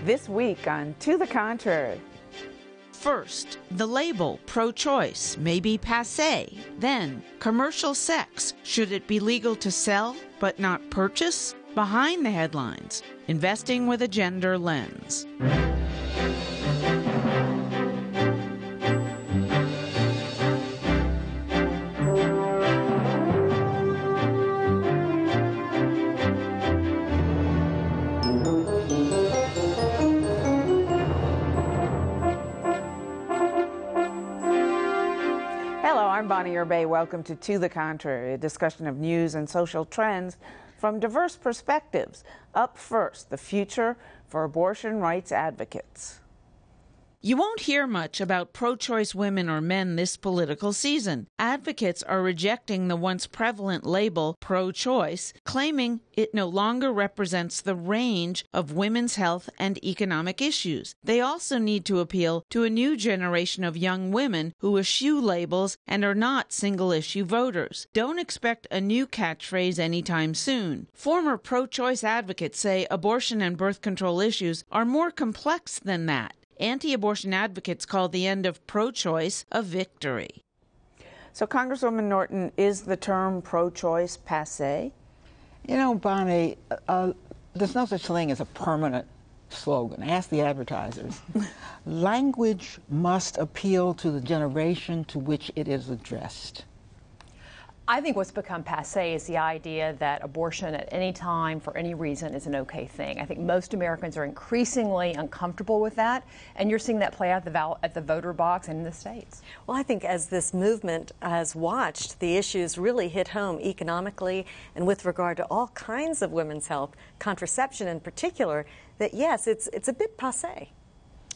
This week on To the Contrary. First, the label pro-choice may be passé. Then, commercial sex. Should it be legal to sell but not purchase? Behind the headlines, investing with a gender lens. I'm Bonnie Urbay. Welcome to the Contrary, a discussion of news and social trends from diverse perspectives. Up first, the future for abortion rights advocates. You won't hear much about pro-choice women or men this political season. Advocates are rejecting the once prevalent label pro-choice, claiming it no longer represents the range of women's health and economic issues. They also need to appeal to a new generation of young women who eschew labels and are not single-issue voters. Don't expect a new catchphrase anytime soon. Former pro-choice advocates say abortion and birth control issues are more complex than that. Anti-abortion advocates call the end of pro-choice a victory. So, Congresswoman Norton, is the term pro-choice passé? You know, Bonnie, there's no such thing as a permanent slogan. Ask the advertisers. Language must appeal to the generation to which it is addressed. I think what's become passé is the idea that abortion at any time for any reason is an okay thing. I think most Americans are increasingly uncomfortable with that, and you're seeing that play out at the voter box and in the states. Well, I think as this movement has watched, the issues really hit home economically and with regard to all kinds of women's health, contraception in particular, that yes, it's a bit passé.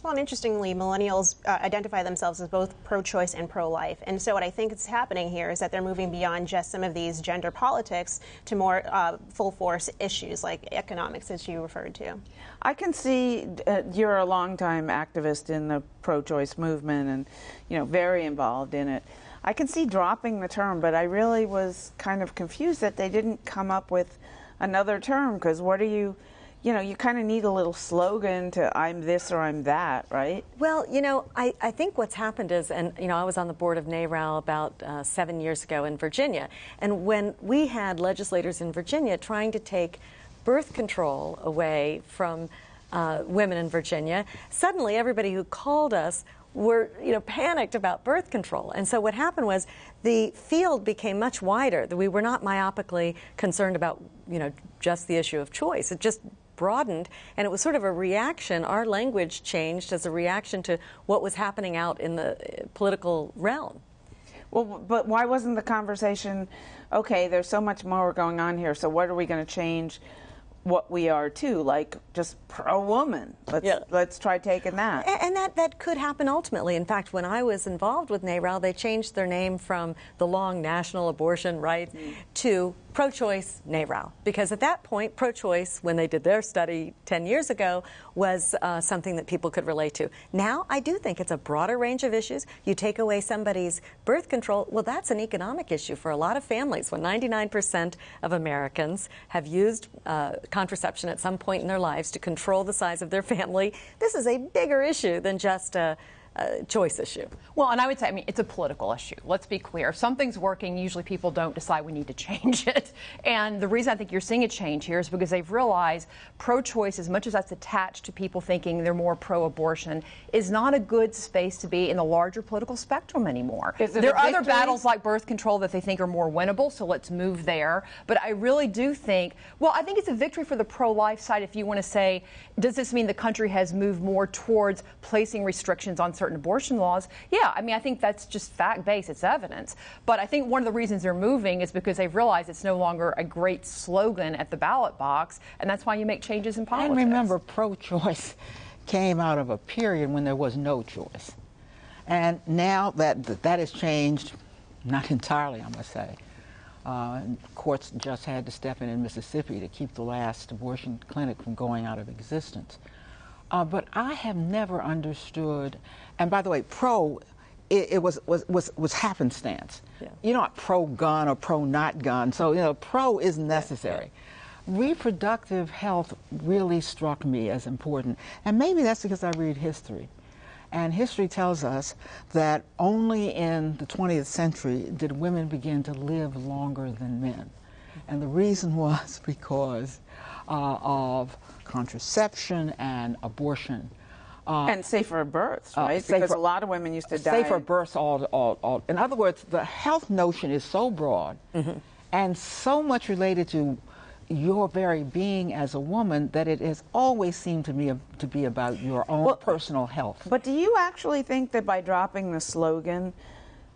Well, and interestingly, millennials identify themselves as both pro-choice and pro-life. And so what I think is happening here is that they're moving beyond just some of these gender politics to more full-force issues like economics, as you referred to. I can see you're a longtime activist in the pro-choice movement and, very involved in it. I can see dropping the term, but I really was kind of confused that they didn't come up with another term, because what are you kind of need a little slogan to I'm this or I'm that, right? Well, I think what's happened is, and, I was on the board of NARAL about 7 years ago in Virginia, and when we had legislators in Virginia trying to take birth control away from women in Virginia, suddenly everybody who called us were, panicked about birth control. And so what happened was the field became much wider. We were not myopically concerned about, just the issue of choice. It just broadened, and it was sort of a reaction. Our language changed as a reaction to what was happening out in the political realm. Well, but why wasn't the conversation, okay, there's so much more going on here, so what are we going to change what we are to, like just pro-woman? Let's try taking that. And that could happen ultimately. In fact, when I was involved with NARAL, they changed their name from the long National Abortion Rights to Pro-Choice NARAL, because at that point, pro-choice, when they did their study 10 years ago, was something that people could relate to. Now, I do think it's a broader range of issues. You take away somebody's birth control, well, that's an economic issue for a lot of families. When 99% of Americans have used contraception at some point in their lives to control the size of their family, this is a bigger issue than just a choice issue. Well, and I would say, it's a political issue. Let's be clear. If something's working, usually people don't decide we need to change it. And the reason I think you're seeing a change here is because they've realized pro-choice, as much as that's attached to people thinking they're more pro-abortion, is not a good space to be in the larger political spectrum anymore. There are other battles like birth control that they think are more winnable, so let's move there. But I really do think, I think it's a victory for the pro-life side if you want to say, does this mean the country has moved more towards placing restrictions on certain abortion laws? Yeah, I think that's just fact-based, it's evidence. But I think one of the reasons they're moving is because they've realized it's no longer a great slogan at the ballot box, and that's why you make changes in politics. And remember, pro-choice came out of a period when there was no choice. And now that has changed, not entirely, I must say. Courts just had to step in Mississippi to keep the last abortion clinic from going out of existence. But I have never understood, and by the way, it was happenstance. Yeah. You're not pro-gun or pro-not gun, so, pro isn't necessary. reproductive health really struck me as important. And maybe that's because I read history. And history tells us that only in the 20th century did women begin to live longer than men. And the reason was because of contraception and abortion. And safer births, right? Because a lot of women used to die. Safer births, all. In other words, the health notion is so broad and so much related to your very being as a woman that it has always seemed to me to be about your own personal health. But do you actually think that by dropping the slogan,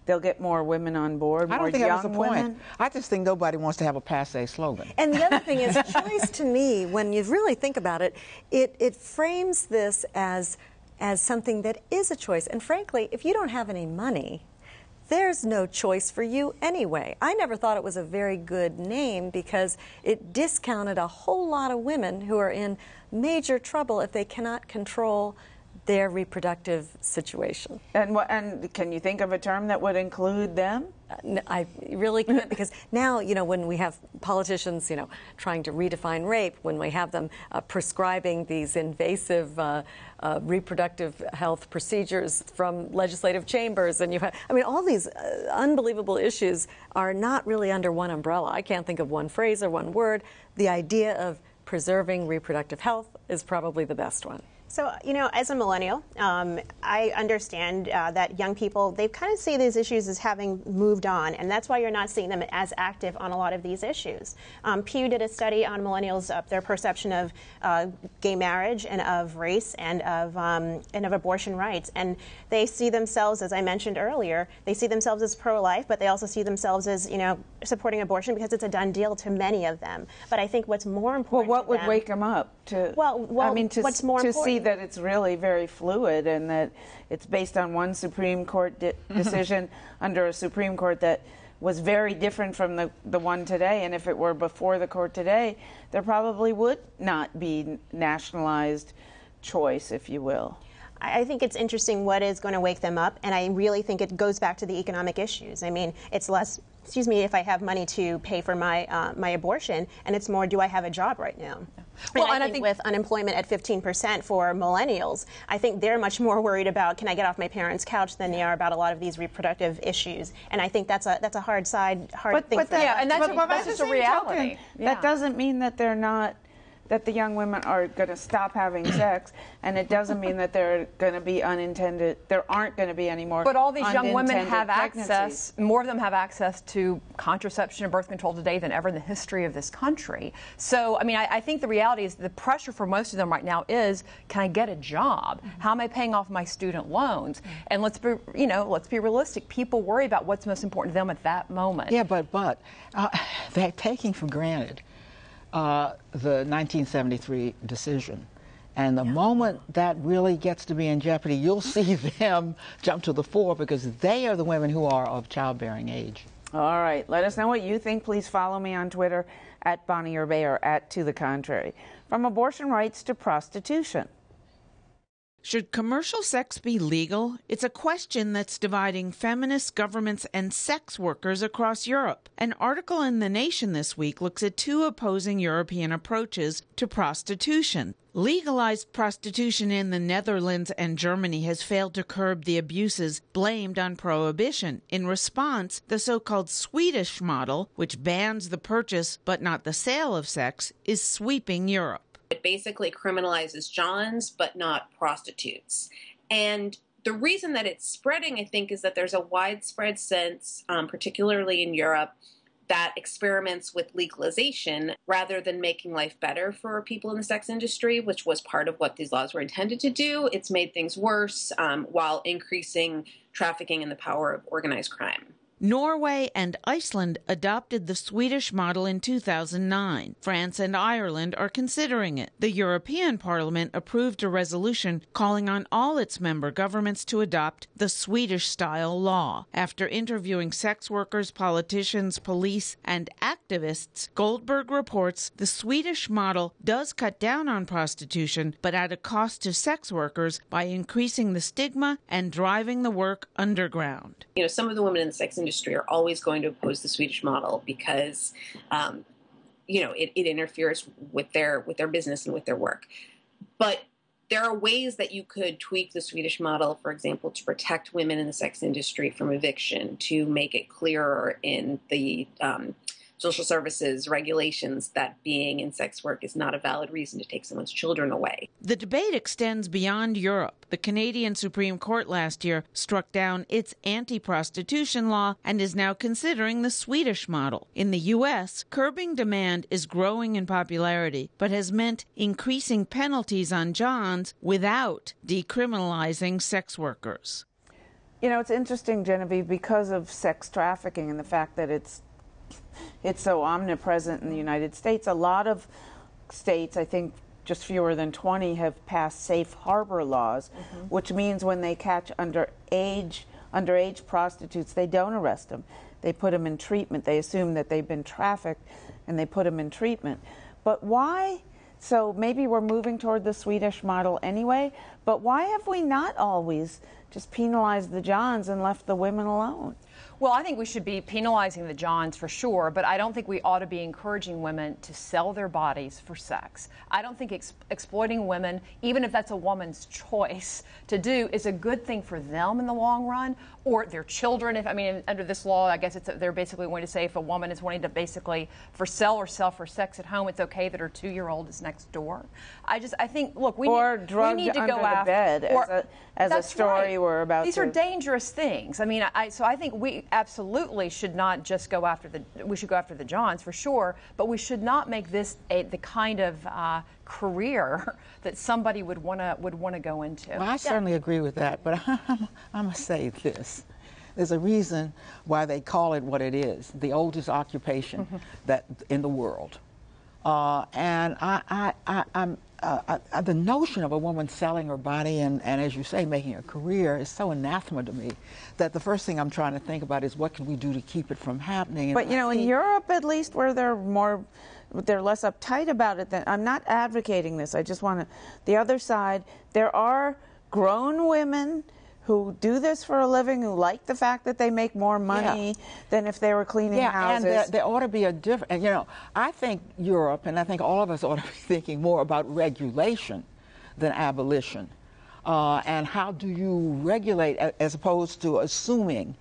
they'll get more women on board, more I don't think that was the point. women? I just think nobody wants to have a passé slogan. And the other thing is, choice to me, when you really think about it, it frames this as something that is a choice. And frankly, if you don't have any money, there's no choice for you anyway. I never thought it was a very good name because it discounted a whole lot of women who are in major trouble if they cannot control their reproductive situation. And can you think of a term that would include them? I really can't, because now, when we have politicians, trying to redefine rape, when we have them prescribing these invasive reproductive health procedures from legislative chambers, and all these unbelievable issues are not really under one umbrella. I can't think of one phrase or one word. The idea of preserving reproductive health is probably the best one. So, as a millennial, I understand that young people, they kind of see these issues as having moved on, and that's why you're not seeing them as active on a lot of these issues. Pew did a study on millennials, their perception of gay marriage and of race and of abortion rights, and they see themselves, as I mentioned earlier, they see themselves as pro-life, but they also see themselves as, supporting abortion because it's a done deal to many of them. But I think what's more important what would wake them up to? What's more to important? See that it's really very fluid and that it's based on one Supreme Court decision under a Supreme Court that was very different from the one today. And if it were before the court today, there probably would not be nationalized choice, if you will. I think it's interesting what is going to wake them up, and I really think it goes back to the economic issues. I mean, it's less, if I have money to pay for my my abortion, and it's more, do I have a job right now? Well, and I think with unemployment at 15% for millennials, I think they're much more worried about, can I get off my parents' couch, than they are about a lot of these reproductive issues. And I think that's a hard thing for them. Yeah, and that's just a reality. That doesn't mean that they're not, that the young women are going to stop having sex, and it doesn't mean that there aren't going to be any more. But all these young women have pregnancies. access, more of them have access to contraception and birth control today than ever in the history of this country. So, I think the reality is the pressure for most of them right now is, can I get a job? How am I paying off my student loans? And let's be realistic. People worry about what's most important to them at that moment. Yeah, but they're taking for granted the 1973 decision. And the moment that really gets to be in jeopardy, you'll see them jump to the fore because they are the women who are of childbearing age. All right. Let us know what you think. Please follow me on Twitter at Bonnie or Beyer at To the Contrary. From abortion rights to prostitution. Should commercial sex be legal? It's a question that's dividing feminists, governments, and sex workers across Europe. An article in The Nation this week looks at two opposing European approaches to prostitution. Legalized prostitution in the Netherlands and Germany has failed to curb the abuses blamed on prohibition. In response, the so-called Swedish model, which bans the purchase but not the sale of sex, is sweeping Europe. It basically criminalizes Johns, but not prostitutes. And the reason that it's spreading, I think, is that there's a widespread sense, particularly in Europe, that experiments with legalization rather than making life better for people in the sex industry, which was part of what these laws were intended to do. It's made things worse while increasing trafficking and the power of organized crime. Norway and Iceland adopted the Swedish model in 2009. France and Ireland are considering it. The European Parliament approved a resolution calling on all its member governments to adopt the Swedish-style law. After interviewing sex workers, politicians, police, and activists, Goldberg reports the Swedish model does cut down on prostitution, but at a cost to sex workers by increasing the stigma and driving the work underground. Some of the women in the sex industry are always going to oppose the Swedish model because it interferes with their business and with their work. But there are ways that you could tweak the Swedish model, for example, to protect women in the sex industry from eviction, to make it clearer in the social services regulations that being in sex work is not a valid reason to take someone's children away. The debate extends beyond Europe. The Canadian Supreme Court last year struck down its anti-prostitution law and is now considering the Swedish model. In the U.S., curbing demand is growing in popularity, but has meant increasing penalties on Johns without decriminalizing sex workers. It's interesting, Genevieve, because of sex trafficking and the fact that it's so omnipresent in the United States. A lot of states, I think just fewer than 20, have passed safe harbor laws, which means when they catch underage prostitutes, they don't arrest them. They put them in treatment. They assume that they've been trafficked, and they put them in treatment. But why? So maybe we're moving toward the Swedish model anyway, but why have we not always just penalized the Johns and left the women alone? Well, I think we should be penalizing the Johns for sure, but I don't think we ought to be encouraging women to sell their bodies for sex. I don't think exploiting women, even if that's a woman's choice to do, is a good thing for them in the long run, or their children. Under this law, I guess they're basically going to say if a woman is wanting to basically sell for sex at home, it's okay that her 2-year-old is next door. I think, look, we need to go after bed, as a story we're about. These are dangerous things. So I think we absolutely should not just go after we should go after the Johns for sure, but we should not make this the kind of career that somebody would want to go into. Well, I certainly agree with that, but I'm going to say this. There's a reason why they call it what it is, the oldest occupation that in the world. And the notion of a woman selling her body and, as you say, making a career is so anathema to me that the first thing I'm trying to think about is what can we do to keep it from happening. But, in Europe, at least, where they're less uptight about it, I'm not advocating this. I just want to, the other side, there are grown women who do this for a living, who like the fact that they make more money than if they were cleaning houses. And there ought to be a different, I think Europe, and I think all of us ought to be thinking more about regulation than abolition. And how do you regulate as opposed to assuming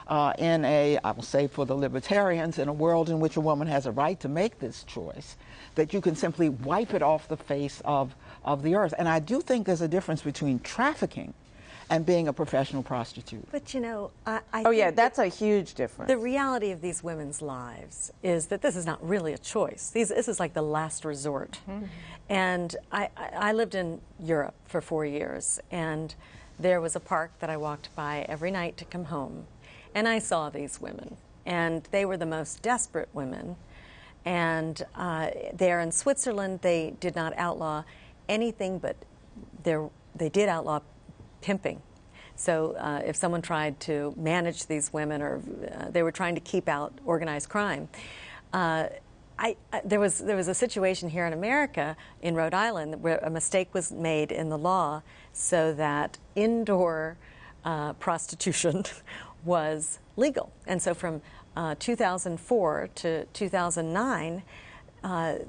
I will say for the libertarians, in a world in which a woman has a right to make this choice, that you can simply wipe it off the face of the earth. And I do think there's a difference between trafficking and being a professional prostitute. But I think that's a huge difference. The reality of these women's lives is that this is not really a choice. This is like the last resort. And I lived in Europe for 4 years, and there was a park that I walked by every night to come home, and I saw these women, and they were the most desperate women. And there in Switzerland, they did not outlaw anything, but they did outlaw pimping. So if someone tried to manage these women, or they were trying to keep out organized crime, there was a situation here in America, in Rhode Island, where a mistake was made in the law so that indoor prostitution was legal. And so from 2004 to 2009,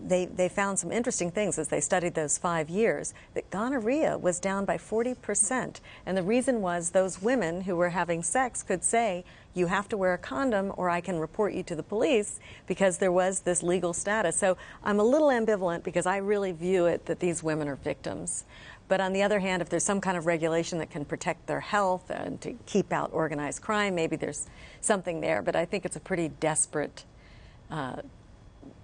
they found some interesting things as they studied those 5 years, that gonorrhea was down by 40%. And the reason was those women who were having sex could say, you have to wear a condom or I can report you to the police, because there was this legal status. So I'm a little ambivalent, because I really view it that these women are victims. But on the other hand, if there's some kind of regulation that can protect their health and to keep out organized crime, maybe there's something there. But I think it's a pretty desperate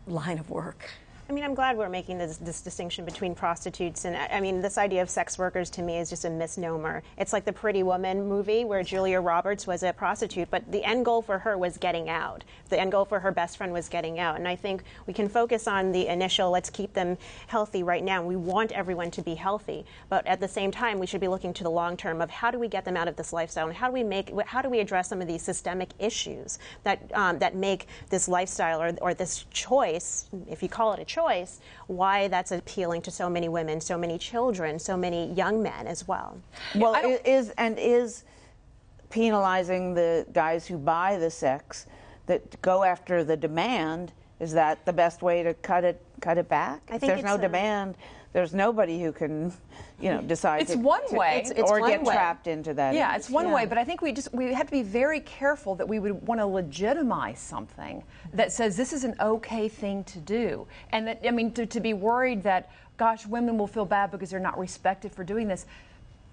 line of work. I'm glad we're making this distinction between prostitutes and, this idea of sex workers to me is just a misnomer. It's like the Pretty Woman movie where Julia Roberts was a prostitute, but the end goal for her was getting out. The end goal for her best friend was getting out. And I think we can focus on the initial, let's keep them healthy right now. We want everyone to be healthy, but at the same time, we should be looking to the long term of how do we get them out of this lifestyle, and how do we address some of these systemic issues that make this lifestyle or this choice, if you call it a choice, why that's appealing to so many women, so many children, so many young men as well. Well, is penalizing the guys who buy the sex, that go after the demand, Is that the best way to cut it back? I If think there's no it's demand, there's nobody who can cut it back. I If think there's no it's demand, there's nobody who can, decide It's one way. It's or one get way. trapped into that. Yeah, it's one Yeah. way, but I think we have to be very careful that we would want to legitimize something that says this is an okay thing to do. And that, I mean, to be worried that, gosh, women will feel bad because they're not respected for doing this.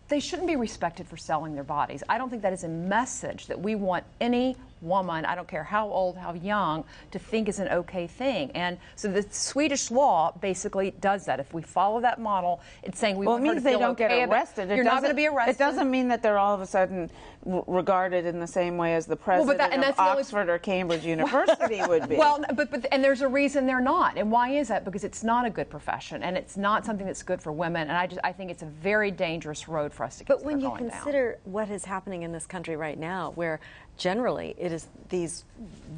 They shouldn't be respected for selling their bodies. I don't think that is a message that we want any woman, I don't care how old, how young, to think is an okay thing. And so the Swedish law basically does that. If we follow that model, it's saying we want her to means they feel don't okay get arrested. You're not going to be arrested. It doesn't mean that they're all of a sudden regarded in the same way as the president of Oxford or Cambridge University would be. Well, but and there's a reason they're not. And why is that? Because it's not a good profession, and it's not something that's good for women. And I think it's a very dangerous road for us to But when you going consider what is happening in this country right now, where generally it is these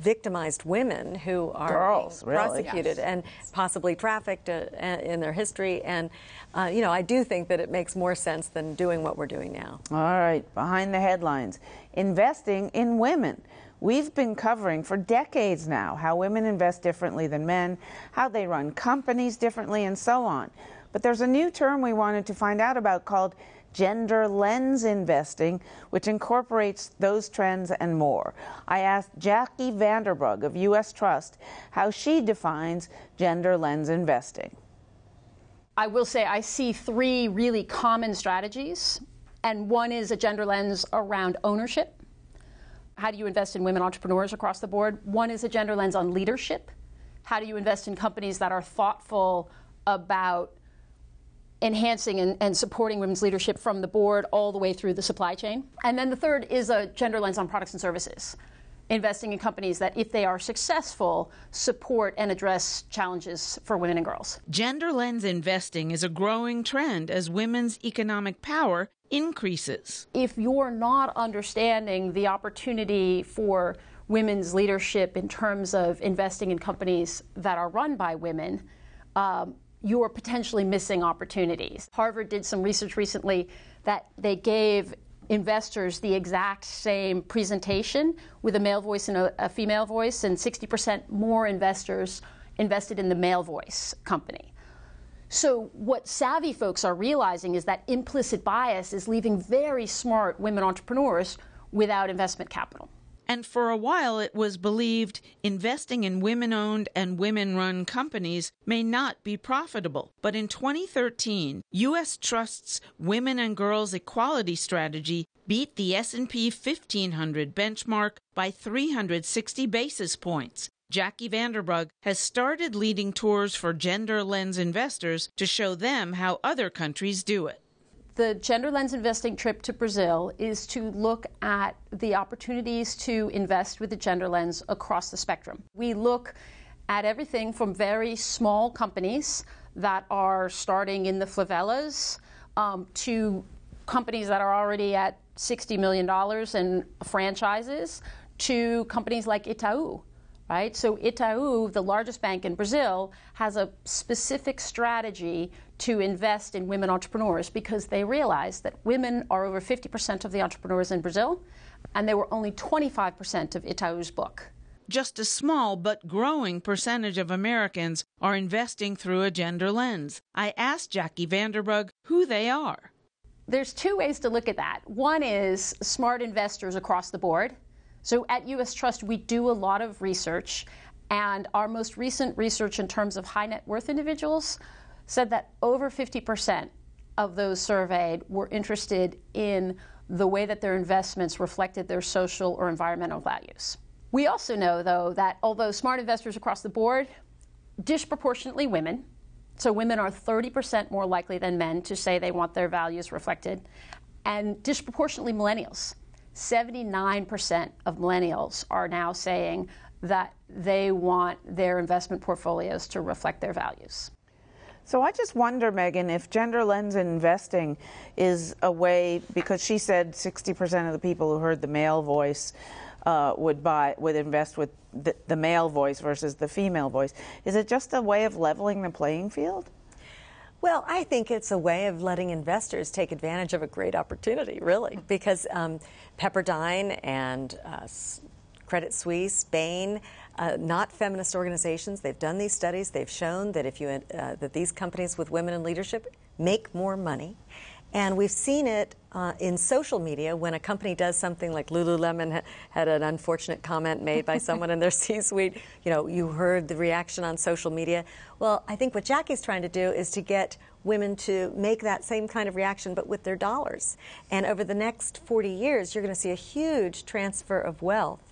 victimized women who are Girls, being really. prosecuted and possibly trafficked in their history, and I do think that it makes more sense than doing what we're doing now. All right, behind the headlines, investing in women. We've been covering for decades now how women invest differently than men, how they run companies differently, and so on. But there's a new term we wanted to find out about called gender lens investing, which incorporates those trends and more. I asked Jackie Vanderbrug of US Trust how she defines gender lens investing. I will say I see three really common strategies, and one is a gender lens around ownership. How do you invest in women entrepreneurs across the board? One is a gender lens on leadership. How do you invest in companies that are thoughtful about enhancing and supporting women's leadership from the board all the way through the supply chain? And then the third is a gender lens on products and services, investing in companies that, if they are successful, support and address challenges for women and girls. Gender lens investing is a growing trend as women's economic power increases. If you're not understanding the opportunity for women's leadership in terms of investing in companies that are run by women, you're potentially missing opportunities. Harvard did some research recently that they gave investors the exact same presentation with a male voice and a female voice, and 60% more investors invested in the male voice company. So what savvy folks are realizing is that implicit bias is leaving very smart women entrepreneurs without investment capital. And for a while it was believed investing in women-owned and women-run companies may not be profitable. But in 2013, US Trust's Women and Girls Equality Strategy beat the S&P 1500 benchmark by 360 basis points. Jackie Vanderbrug has started leading tours for gender lens investors to show them how other countries do it. The gender lens investing trip to Brazil is to look at the opportunities to invest with the gender lens across the spectrum. We look at everything from very small companies that are starting in the favelas to companies that are already at $60 million in franchises to companies like Itaú. Right? So Itaú, the largest bank in Brazil, has a specific strategy to invest in women entrepreneurs because they realize that women are over 50% of the entrepreneurs in Brazil, and they were only 25% of Itaú's book. Just a small but growing percentage of Americans are investing through a gender lens. I asked Jackie Vanderbrug who they are. There's two ways to look at that. One is smart investors across the board. So at US Trust, we do a lot of research, and our most recent research in terms of high net worth individuals said that over 50% of those surveyed were interested in the way that their investments reflected their social or environmental values. We also know, though, that although smart investors across the board, disproportionately women, so women are 30% more likely than men to say they want their values reflected, and disproportionately millennials. 79% of millennials are now saying that they want their investment portfolios to reflect their values. So I just wonder, Megan, if gender lens investing is a way, because she said 60% of the people who heard the male voice would invest with the male voice versus the female voice. Is it just a way of leveling the playing field? Well, I think it's a way of letting investors take advantage of a great opportunity, really, because Pepperdine and Credit Suisse, Bain, not feminist organizations. They've done these studies. They've shown that that these companies with women in leadership make more money. And we've seen it in social media when a company does something like Lululemon had an unfortunate comment made by someone in their C-suite. You heard the reaction on social media. Well, I think what Jackie's trying to do is to get women to make that same kind of reaction, but with their dollars. And over the next 40 years, you're going to see a huge transfer of wealth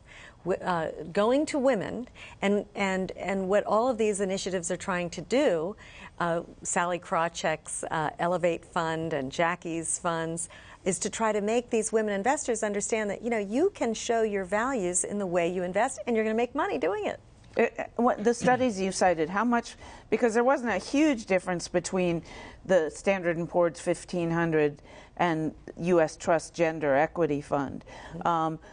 going to women, and what all of these initiatives are trying to do, Sally Krawcheck's Elevate Fund and Jackie's funds, is to try to make these women investors understand that you can show your values in the way you invest, and you're going to make money doing it. The studies you cited, how much, because there wasn't a huge difference between the Standard & Poor's 1500 and US Trust Gender Equity Fund.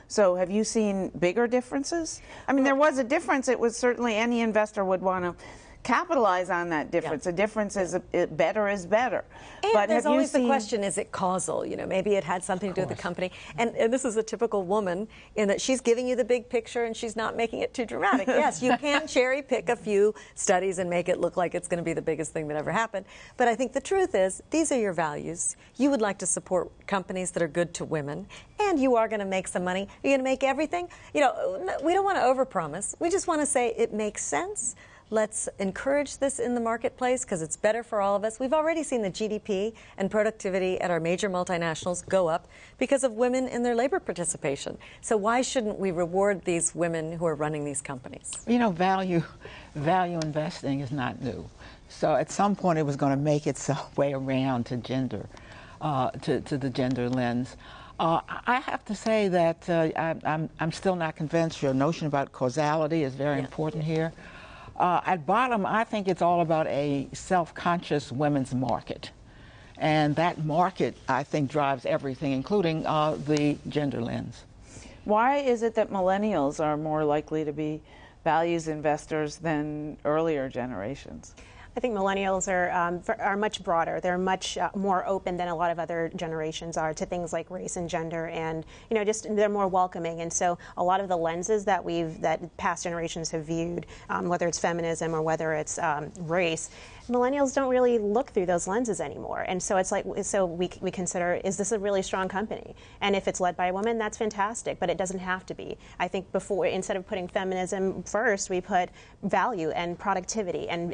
So have you seen bigger differences? I mean, there was a difference. It was certainly any investor would want to capitalize on that difference. Yeah. A difference is better is better. And but there's always the question, is it causal? Maybe it had something to do with the company. And this is a typical woman in that she's giving you the big picture and she's not making it too dramatic. Yes, you can cherry pick a few studies and make it look like it's going to be the biggest thing that ever happened. But I think the truth is, these are your values. You would like to support companies that are good to women, and you are going to make some money. You're going to make everything. We don't want to overpromise. We just want to say it makes sense. Let's encourage this in the marketplace because it's better for all of us. We've already seen the GDP and productivity at our major multinationals go up because of women in their labor participation. So why shouldn't we reward these women who are running these companies? Value investing is not new. So at some point it was going to make its way around to gender, to the gender lens. I have to say that I'm still not convinced. Your notion about causality is very important here. At bottom, I think it's all about a self-conscious women's market. And that market, I think, drives everything, including the gender lens. Why is it that millennials are more likely to be values investors than earlier generations? I think millennials are much broader. They're much more open than a lot of other generations are to things like race and gender, and just they're more welcoming. And so a lot of the lenses that past generations have viewed, whether it's feminism or whether it's race, millennials don't really look through those lenses anymore. And so it's like, we consider, is this a really strong company? And if it's led by a woman, that's fantastic, but it doesn't have to be. I think before, instead of putting feminism first, we put value and productivity and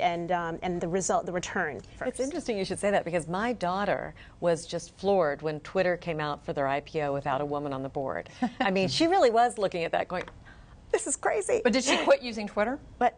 the return first. It's interesting you should say that because my daughter was just floored when Twitter came out for their IPO without a woman on the board. I mean, she really was looking at that going, this is crazy. But did she quit using Twitter? But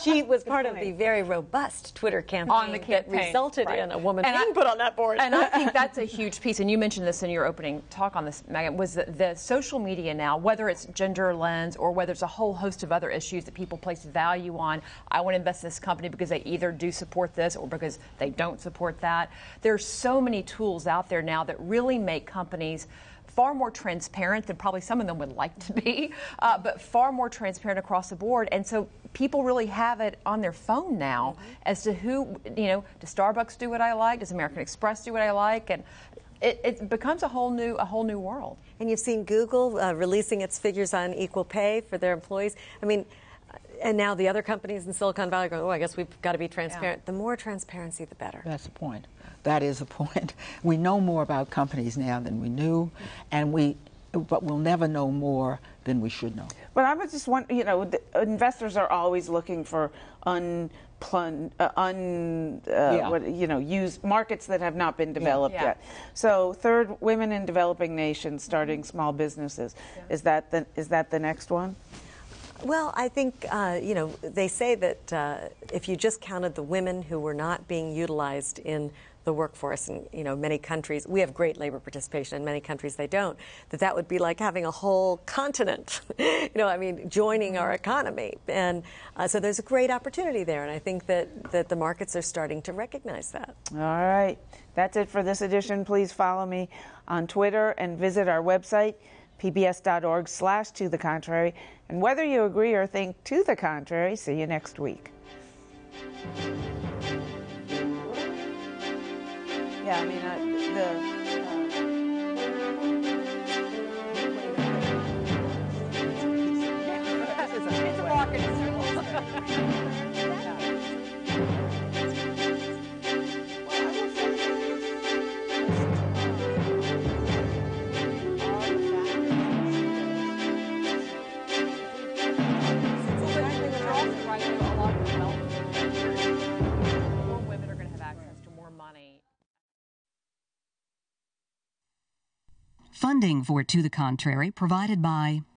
she was part of the very robust Twitter campaign, that resulted in a woman being put on that board. And I think that's a huge piece, and you mentioned this in your opening talk on this, Megan, was the social media now, whether it's gender lens or whether it's a whole host of other issues that people place value on. I want to invest in this company because they either do support this or because they don't support that. There's so many tools out there now that really make companies far more transparent than probably some of them would like to be, but far more transparent across the board. And so people really have it on their phone now as to who, does Starbucks do what I like? Does American Express do what I like? And it becomes a whole new world. And you've seen Google releasing its figures on equal pay for their employees. I mean, and now the other companies in Silicon Valley are going, I guess we've got to be transparent. Yeah. The more transparency, the better. That's the point. That is the point. We know more about companies now than we knew, but we'll never know more than we should know. But I was just wondering, investors are always looking for used markets that have not been developed yet. So, third, women in developing nations starting small businesses. Yeah. Is that the next one? Well, I think, they say that if you just counted the women who were not being utilized in the workforce, and many countries, we have great labor participation, in many countries they don't, that would be like having a whole continent, joining our economy. And so there's a great opportunity there, and I think that the markets are starting to recognize that. All right. That's it for this edition. Please follow me on Twitter and visit our website, pbs.org/to the contrary. And whether you agree or think to the contrary, see you next week. Yeah, Funding for To the Contrary provided by